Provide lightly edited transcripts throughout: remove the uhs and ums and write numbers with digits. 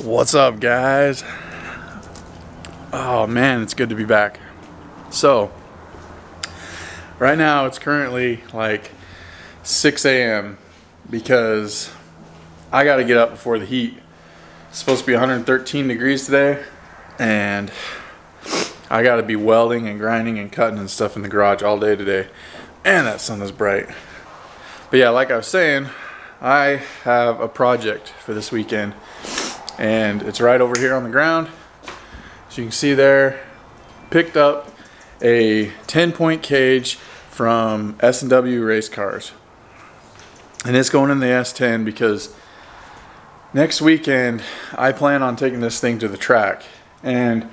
What's up, guys? Oh man, it's good to be back. So right now it's currently like 6 a.m. because I got to get up before the heat. It's supposed to be 113 degrees today, and I got to be welding and grinding and cutting and stuff in the garage all day today, and that sun is bright. But yeah, like I was saying, I have a project for this weekend, and it's right over here on the ground. As you can see there, picked up a 10-point cage from S&W Race Cars, and it's going in the S10 because next weekend I plan on taking this thing to the track, and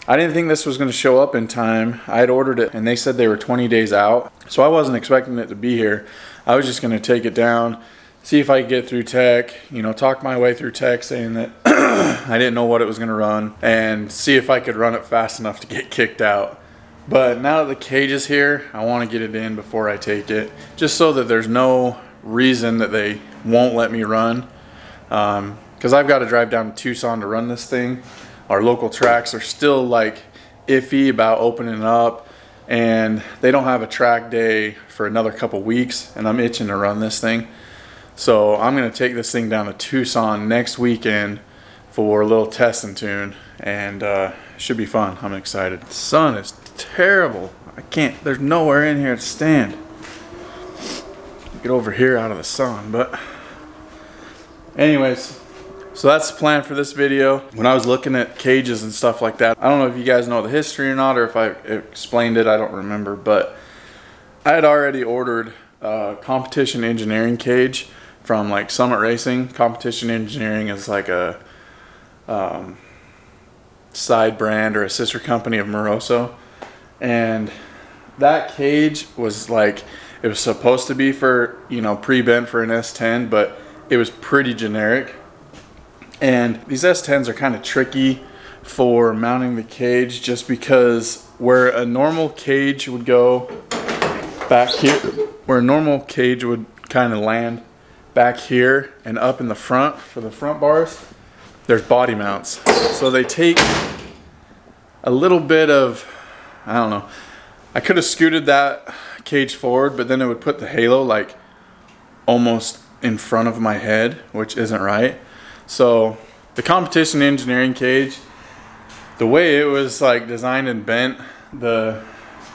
I didn't think this was going to show up in time. I had ordered it and they said they were 20 days out, so I wasn't expecting it to be here. I was just going to take it down, see if I could get through tech, talk my way through tech, saying that I didn't know what it was going to run, and see if I could run it fast enough to get kicked out. But now that the cage is here, I want to get it in before I take it, just so that there's no reason that they won't let me run, because I've got to drive down to Tucson to run this thing. Our local tracks are still like iffy about opening up, and they don't have a track day for another couple weeks, and I'm itching to run this thing. So I'm going to take this thing down to Tucson next weekend for a little test and tune, and it should be fun. I'm excited. The sun is terrible. There's nowhere in here to stand. Get over here out of the sun, but anyways, so that's the plan for this video. When I was looking at cages and stuff like that, I don't know if you guys know the history or not, or if I explained it, I don't remember, but I had already ordered a competition engineering cage from like Summit Racing. Competition Engineering is like a side brand or a sister company of Moroso, and that cage was like, it was supposed to be for, pre-bent for an S10, but it was pretty generic. And these S10s are kind of tricky for mounting the cage, just because where a normal cage would go back here, where a normal cage would kind of land back here and up in the front for the front bars, there's body mounts. So they take a little bit of, I don't know, I could have scooted that cage forward, but then it would put the halo like almost in front of my head, which isn't right. So the competition engineering cage, the way it was like designed and bent, the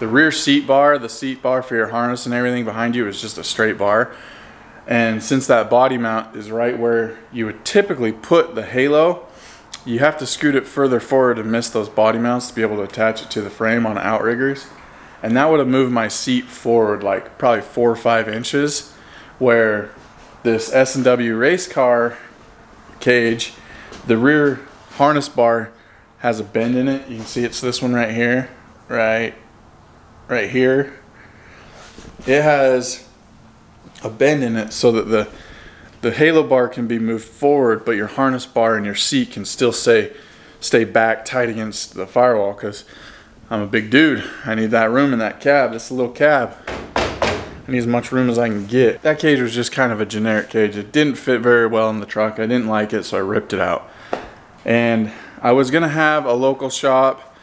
rear seat bar, the seat bar for your harness and everything behind you is just a straight bar. And since that body mount is right where you would typically put the halo, you have to scoot it further forward to miss those body mounts to be able to attach it to the frame on outriggers. And that would have moved my seat forward like probably 4 or 5 inches, where this S&W race car cage, the rear harness bar has a bend in it. You can see it's this one right here, right here. It has a bend in it so that the halo bar can be moved forward, but your harness bar and your seat can still stay back tight against the firewall, because I'm a big dude. I need that room in that cab. It's a little cab. I need as much room as I can get. That cage was just kind of a generic cage. It didn't fit very well in the truck. I didn't like it, so I ripped it out. And I was gonna have a local shop,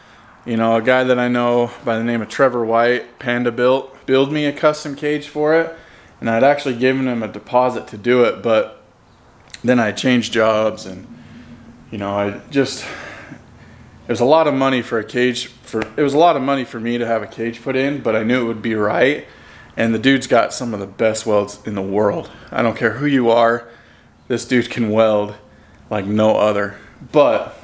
a guy that I know by the name of Trevor White, Panda build me a custom cage for it. And I'd actually given him a deposit to do it, but then I changed jobs, and it was a lot of money for a cage. It was a lot of money for me to have a cage put in, but I knew it would be right. And the dude's got some of the best welds in the world. I don't care who you are, this dude can weld like no other. But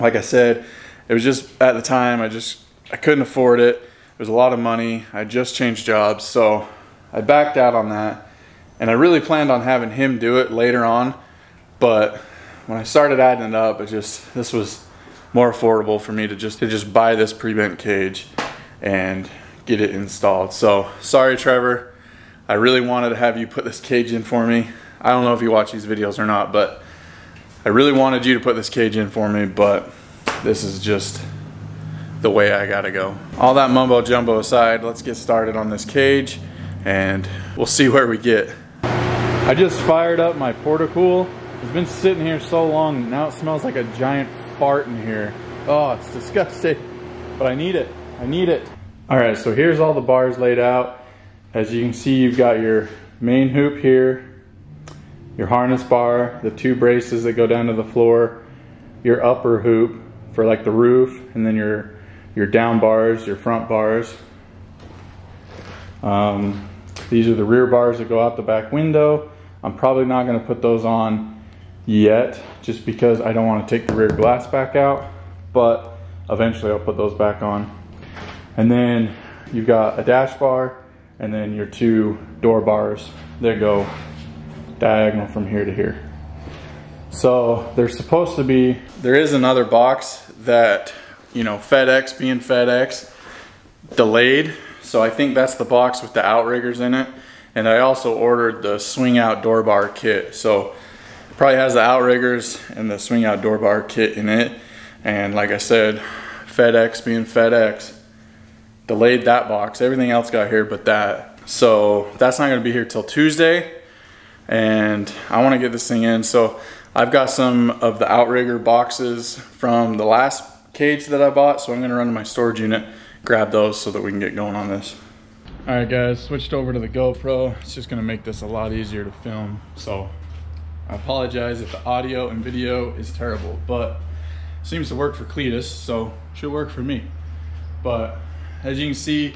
like I said, it was just, at the time, I couldn't afford it. It was a lot of money. I just changed jobs, so I backed out on that. And I really planned on having him do it later on, but when I started adding it up, this was more affordable for me to just buy this pre-bent cage and get it installed. So sorry, Trevor, I really wanted to have you put this cage in for me. I don't know if you watch these videos or not, but I really wanted you to put this cage in for me, but this is just the way I gotta go. All that mumbo jumbo aside, let's get started on this cage and we'll see where we get. I just fired up my Portacool It's been sitting here so long, now it smells like a giant fart in here. Oh, it's disgusting. But I need it. I need it. All right, so here's all the bars laid out. As you can see, you've got your main hoop here, your harness bar, the 2 braces that go down to the floor, your upper hoop for like the roof, and then your down bars, your front bars. These are the rear bars that go out the back window. I'm probably not going to put those on yet, just because I don't want to take the rear glass back out, but eventually I'll put those back on. And then you've got a dash bar, and then your 2 door bars that go diagonal from here to here. So there's supposed to be, there is another box that, you know, FedEx being FedEx, delayed. So I think that's the box with the outriggers in it. And I also ordered the swing out door bar kit. So it probably has the outriggers and the swing out door bar kit in it. And like I said, FedEx being FedEx, delayed that box. Everything else got here but that. So that's not gonna be here till Tuesday. And I wanna get this thing in. So I've got some of the outrigger boxes from the last cage that I bought. So I'm gonna run to my storage unit, grab those so that we can get going on this. All right guys, switched over to the GoPro. It's just gonna make this a lot easier to film. So I apologize if the audio and video is terrible, but it seems to work for Cletus, so should work for me. But as you can see,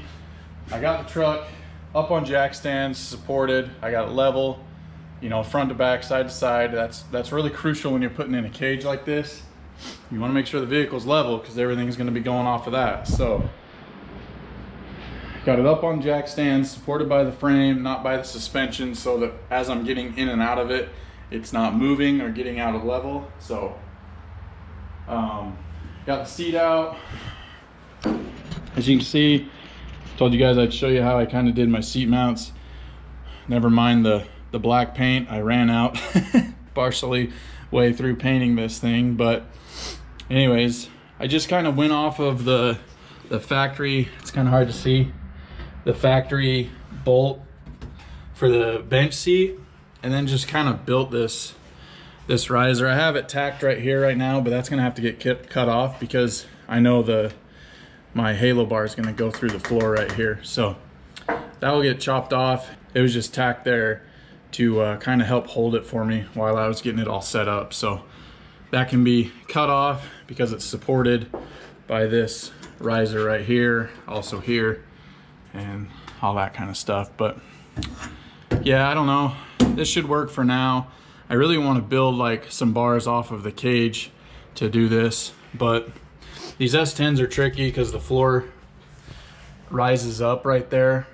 I got the truck up on jack stands, supported. I got it level, you know, front to back, side to side. That's really crucial when you're putting in a cage like this. You want to make sure the vehicle's level because everything's going to be going off of that. So got it up on jack stands, supported by the frame, not by the suspension, so that as I'm getting in and out of it, it's not moving or getting out of level. So got the seat out. As you can see, told you guys I'd show you how I kind of did my seat mounts. Never mind the black paint. I ran out partially way through painting this thing, but anyways, I just kind of went off of the factory, it's kind of hard to see, the factory bolt for the bench seat, and then just kind of built this riser. I have it tacked right here right now, but that's gonna have to get cut off because I know my halo bar is gonna go through the floor right here. So that will get chopped off. It was just tacked there to kind of help hold it for me while I was getting it all set up. So that can be cut off because it's supported by this riser right here, also here, and all that kind of stuff. But yeah, I don't know. This should work for now. I really want to build like some bars off of the cage to do this, but these S10s are tricky because the floor rises up right there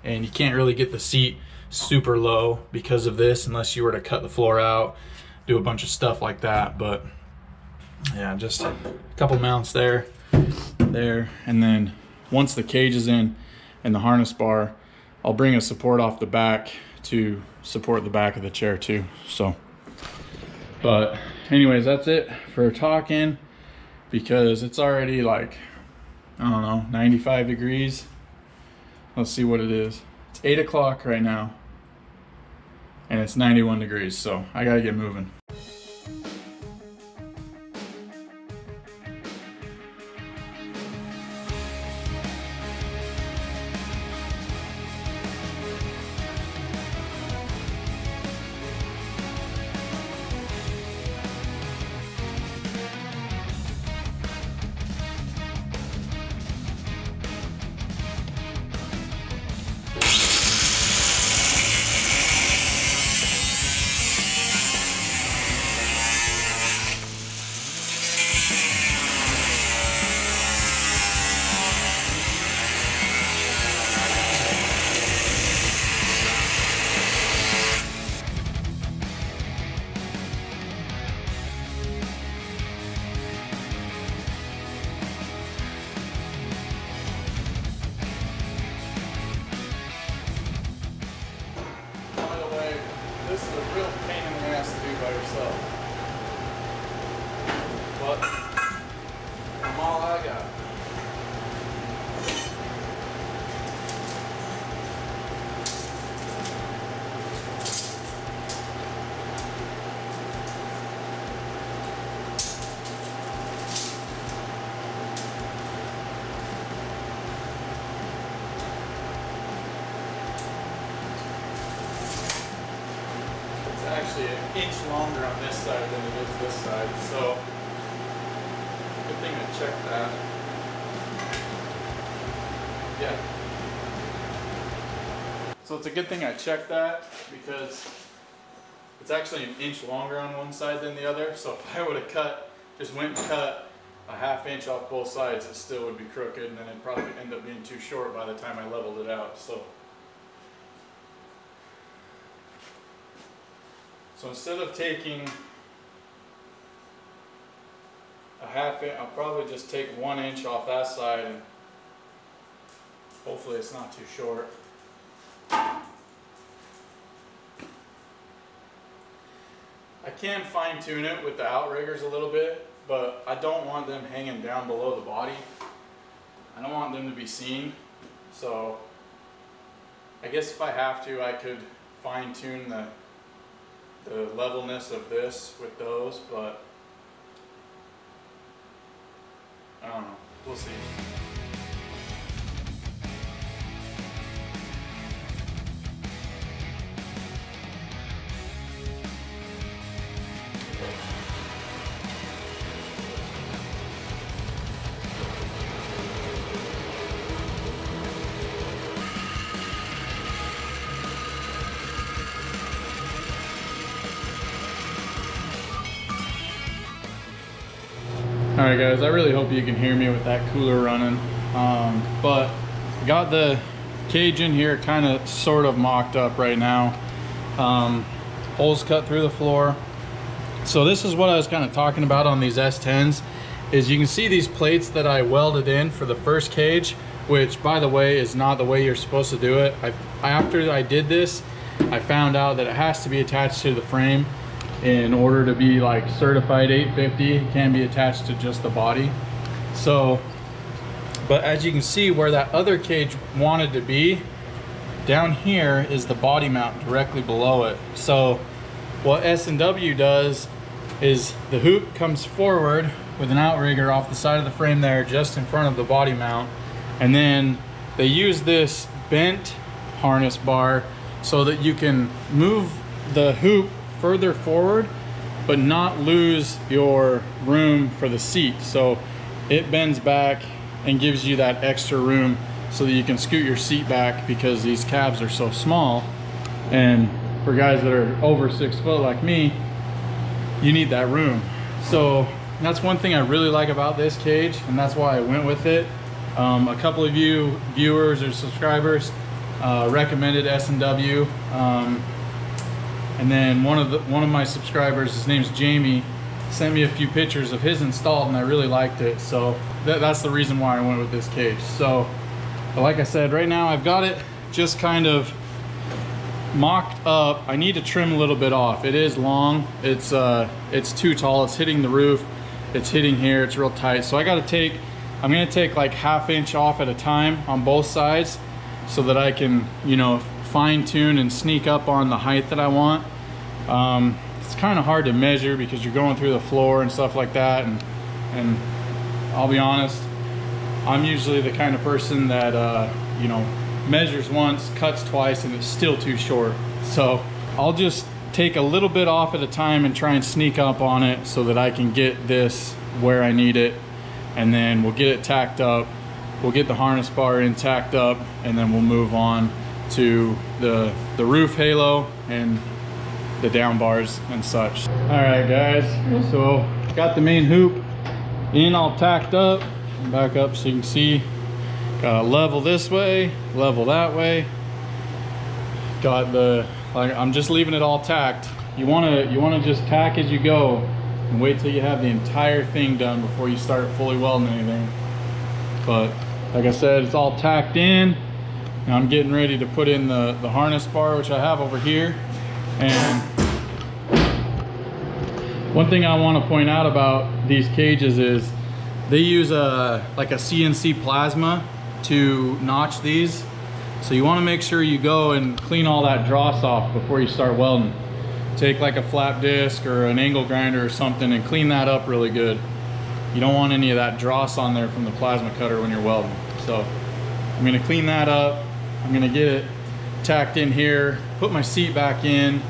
and you can't really get the seat super low because of this unless you were to cut the floor out, do a bunch of stuff like that. But yeah, just a couple mounts there, and then once the cage is in and the harness bar, I'll bring a support off the back to support the back of the chair too. So, but anyways, that's it for talking, because it's already like, I don't know, 95 degrees. Let's see what it is. It's 8 o'clock right now and it's 91 degrees, so I gotta get moving. This is a real pain in the ass to do by yourself. But I'm all I got. actually an inch longer on this side than it is this side. So good thing I checked that. Yeah. So it's a good thing I checked that because it's actually an inch longer on one side than the other. So if I would have just went and cut a ½ inch off both sides, it still would be crooked, and then it'd probably end up being too short by the time I leveled it out. So instead of taking a ½ inch, I'll probably just take 1 inch off that side, and hopefully it's not too short. I can fine tune it with the outriggers a little bit, but I don't want them hanging down below the body. I don't want them to be seen. So I guess if I have to, I could fine tune the levelness of this with those, but I don't know. We'll see. Alright guys, I really hope you can hear me with that cooler running, but I got the cage in here kind of sort of mocked up right now. Holes cut through the floor. So this is what I was kind of talking about on these S10s, is you can see these plates that I welded in for the first cage, which by the way is not the way you're supposed to do it. After I did this, I found out that it has to be attached to the frame. In order to be like certified 850, it can be attached to just the body. So, but as you can see where that other cage wanted to be, down here is the body mount directly below it. So what S&W does is the hoop comes forward with an outrigger off the side of the frame there, just in front of the body mount. And then they use this bent harness bar so that you can move the hoop further forward but not lose your room for the seat. So it bends back and gives you that extra room so that you can scoot your seat back, because these cabs are so small, and for guys that are over 6 foot like me, you need that room. So that's one thing I really like about this cage, and that's why I went with it. A couple of you viewers or subscribers recommended S&W. And then one of my subscribers, his name's Jamie, sent me a few pictures of his installed, and I really liked it. So that's the reason why I went with this cage. So, but like I said, right now I've got it just kind of mocked up. I need to trim a little bit off. It is long. It's too tall. It's hitting the roof. It's hitting here. It's real tight. So I'm gonna take like ½ inch off at a time on both sides, so that I can, you know, fine tune and sneak up on the height that I want. It's kind of hard to measure because you're going through the floor and stuff like that, and I'll be honest, I'm usually the kind of person that you know, measures once, cuts twice, and it's still too short. So I'll just take a little bit off at a time and try and sneak up on it so that I can get this where I need it, and then we'll get it tacked up. We'll get the harness bar in tacked up, and then we'll move on to the roof halo and the down bars and such. All right guys, so got the main hoop in all tacked up. Back up so you can see. Got level this way, level that way. Got the, like, I'm just leaving it all tacked. You wanna just tack as you go and wait till you have the entire thing done before you start fully welding anything. But like I said, it's all tacked in. Now I'm getting ready to put in the harness bar, which I have over here. And one thing I want to point out about these cages is they use like a CNC plasma to notch these. So you want to make sure you go and clean all that dross off before you start welding. Take like a flap disc or an angle grinder or something and clean that up really good. You don't want any of that dross on there from the plasma cutter when you're welding. So I'm going to clean that up. I'm going to get it tacked in here, put my seat back in,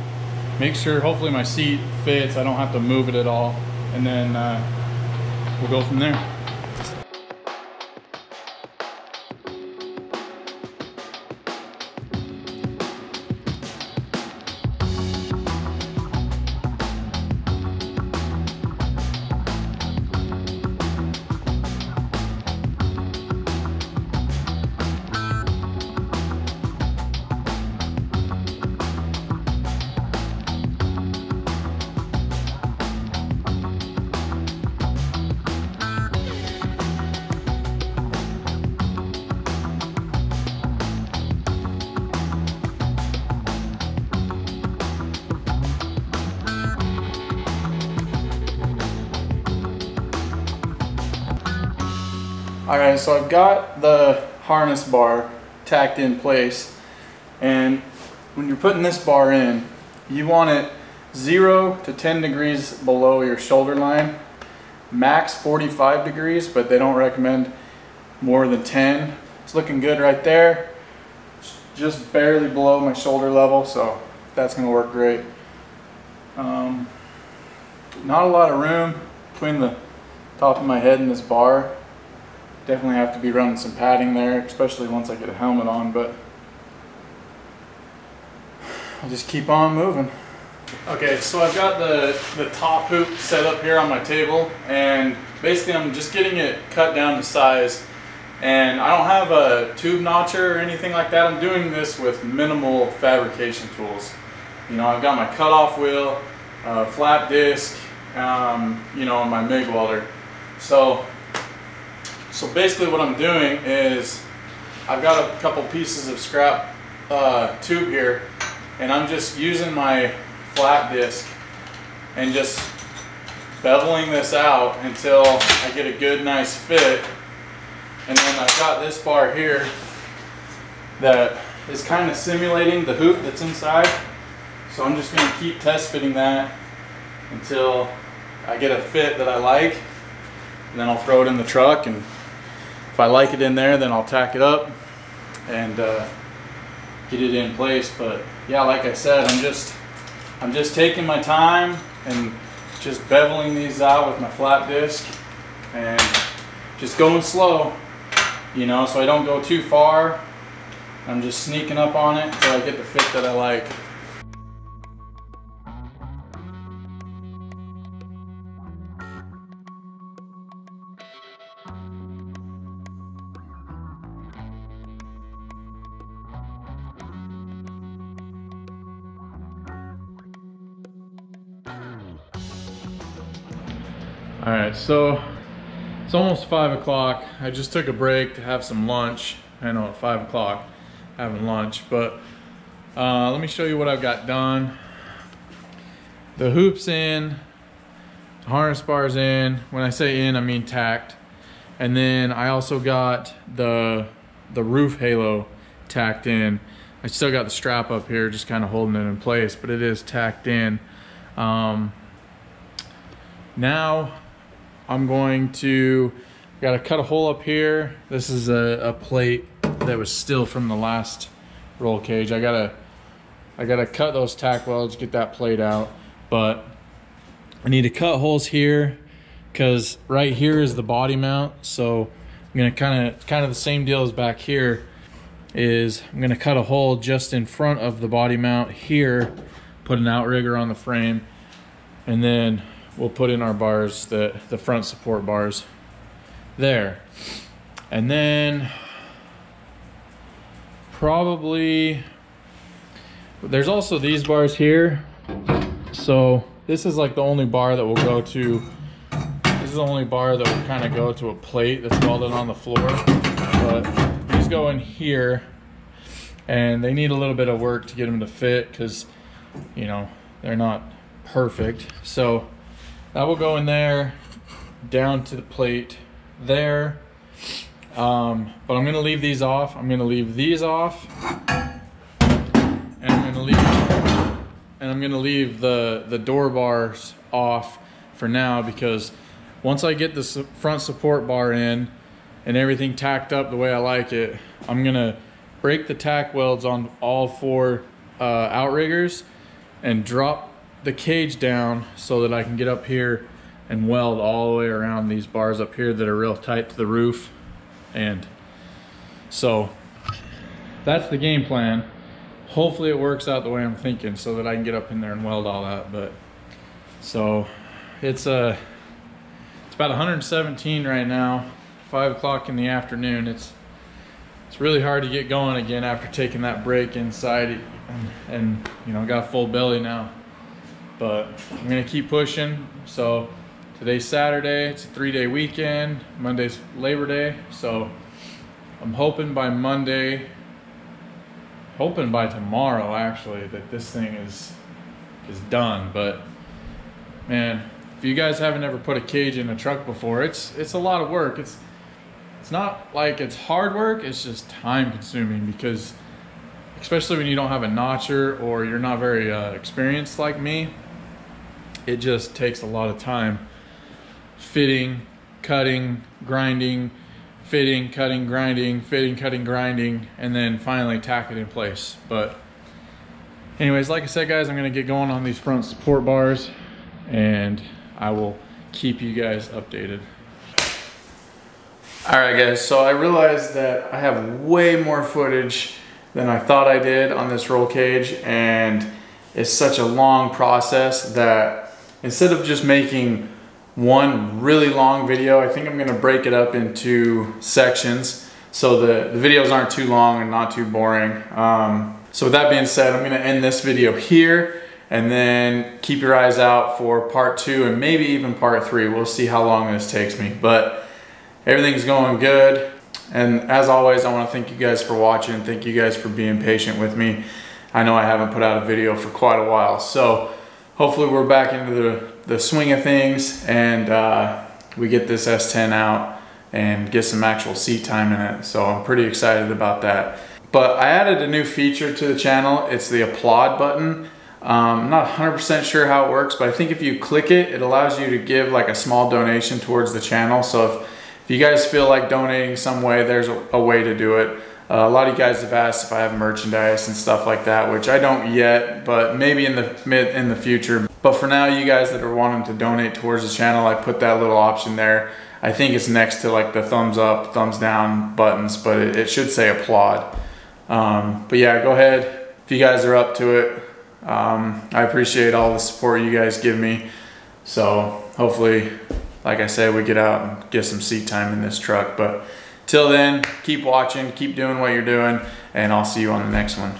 make sure hopefully my seat fits, I don't have to move it at all, and then we'll go from there. Alright, so I've got the harness bar tacked in place, and when you're putting this bar in, you want it 0 to 10 degrees below your shoulder line, max 45 degrees, but they don't recommend more than 10. It's looking good right there, just barely below my shoulder level, so that's going to work great. Not a lot of room between the top of my head and this bar. Definitely have to be running some padding there, especially once I get a helmet on, but I'll just keep on moving. Okay, so I've got the top hoop set up here on my table, and basically I'm just getting it cut down to size, and I don't have a tube notcher or anything like that. I'm doing this with minimal fabrication tools. You know, I've got my cutoff wheel, flap disc, you know, and my MIG welder. So basically what I'm doing is I've got a couple pieces of scrap tube here, and I'm just using my flap disc and just beveling this out until I get a good nice fit. And then I've got this bar here that is kind of simulating the hoop that's inside, so I'm just going to keep test fitting that until I get a fit that I like, and then I'll throw it in the truck, and if I like it in there, then I'll tack it up and get it in place. But yeah, like I said, I'm just taking my time and just beveling these out with my flap disc and just going slow, you know, so I don't go too far. I'm just sneaking up on it until I get the fit that I like. All right, so it's almost 5 o'clock. I just took a break to have some lunch. I know at 5 o'clock having lunch, but let me show you what I've got done. The hoop's in, the harness bar's in. When I say in, I mean tacked. And then I also got the roof halo tacked in. I still got the strap up here, just kind of holding it in place, but it is tacked in. Now I'm going to, got to cut a hole up here. This is a plate that was still from the last roll cage. I gotta cut those tack welds, get that plate out, but I need to cut holes here because right here is the body mount. So I'm gonna kind of the same deal as back here. Is I'm gonna cut a hole just in front of the body mount here, put an outrigger on the frame, and then we'll put in our bars, the front support bars there. And then probably, there's also these bars here. So this is like the only bar that will go to, this is the only bar that will kind of go to a plate that's welded on the floor. But these go in here, and they need a little bit of work to get them to fit because, you know, they're not perfect. So that will go in there, down to the plate there. But I'm going to leave these off. I'm going to leave these off, and I'm going to leave the door bars off for now, because once I get this front support bar in and everything tacked up the way I like it, I'm going to break the tack welds on all 4 outriggers and drop the cage down so that I can get up here and weld all the way around these bars up here that are real tight to the roof. And so that's the game plan. Hopefully it works out the way I'm thinking so that I can get up in there and weld all that. But so it's about 117 right now, 5 o'clock in the afternoon. It's really hard to get going again after taking that break inside and you know, got a full belly now. But I'm gonna keep pushing. So today's Saturday, it's a 3-day weekend. Monday's Labor Day. So I'm hoping by Monday, hoping by tomorrow actually, that this thing is done. But man, if you guys haven't ever put a cage in a truck before, it's a lot of work. It's not like it's hard work, it's just time consuming, because especially when you don't have a notcher or you're not very experienced like me, it just takes a lot of time fitting, cutting, grinding, fitting, cutting, grinding, fitting, cutting, grinding, and then finally tack it in place. But anyways, like I said guys, I'm gonna get going on these front support bars and I will keep you guys updated. All right guys, so I realized that I have way more footage than I thought I did on this roll cage, and it's such a long process that instead of just making one really long video, I think I'm gonna break it up into sections so the videos aren't too long and not too boring. So with that being said, I'm gonna end this video here, and then keep your eyes out for part 2 and maybe even part 3. We'll see how long this takes me, but everything's going good. And as always, I want to thank you guys for watching. Thank you guys for being patient with me. I know I haven't put out a video for quite a while, so hopefully we're back into the swing of things, and we get this S10 out and get some actual seat time in it. So I'm pretty excited about that. But I added a new feature to the channel. It's the applaud button. I'm not 100% sure how it works, but I think if you click it, it allows you to give like a small donation towards the channel. So if you guys feel like donating some way, there's a way to do it. A lot of you guys have asked if I have merchandise and stuff like that, which I don't yet, but maybe in the future. But for now, you guys that are wanting to donate towards the channel, I put that little option there. I think it's next to like the thumbs up, thumbs down buttons, but it should say applaud. But yeah, go ahead if you guys are up to it. I appreciate all the support you guys give me. So hopefully, like I said, we get out and get some seat time in this truck. But till then, keep watching, keep doing what you're doing, and I'll see you on the next one.